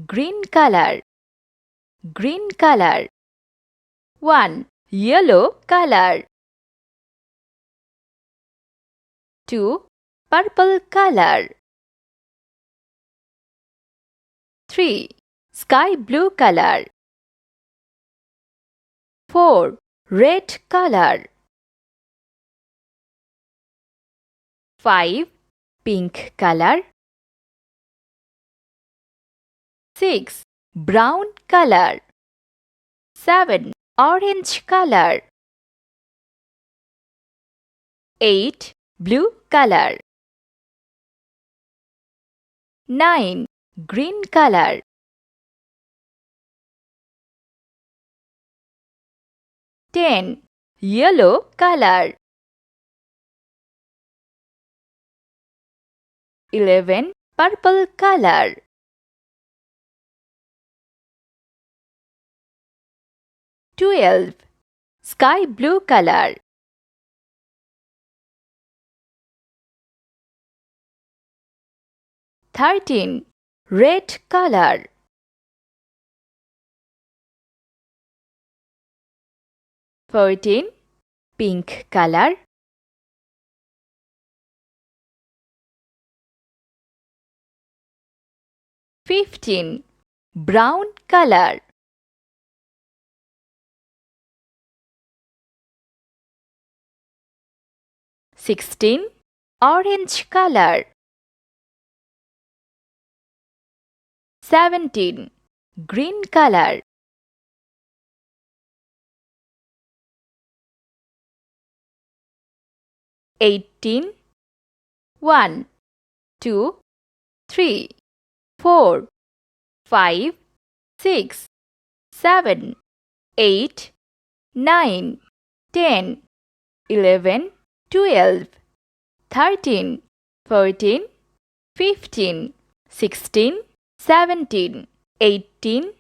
green color, green color. 1. Yellow color. 2. Purple color. 3. Sky blue color. 4. Red color. 5. Pink color. 6. Brown color. 7. Orange color. 8. Blue color. 9. Green color. 10. Yellow color. 11. Purple color. 12. Sky blue color. 13. Red color. 14. Pink color. 15. Brown color. 16. Orange color. 17. Green color. 18. 1, 2, 3, 4, 5, 6, 7, 8, 9, 10, 11, 12, 13, 14, 15, 16, 17, 18,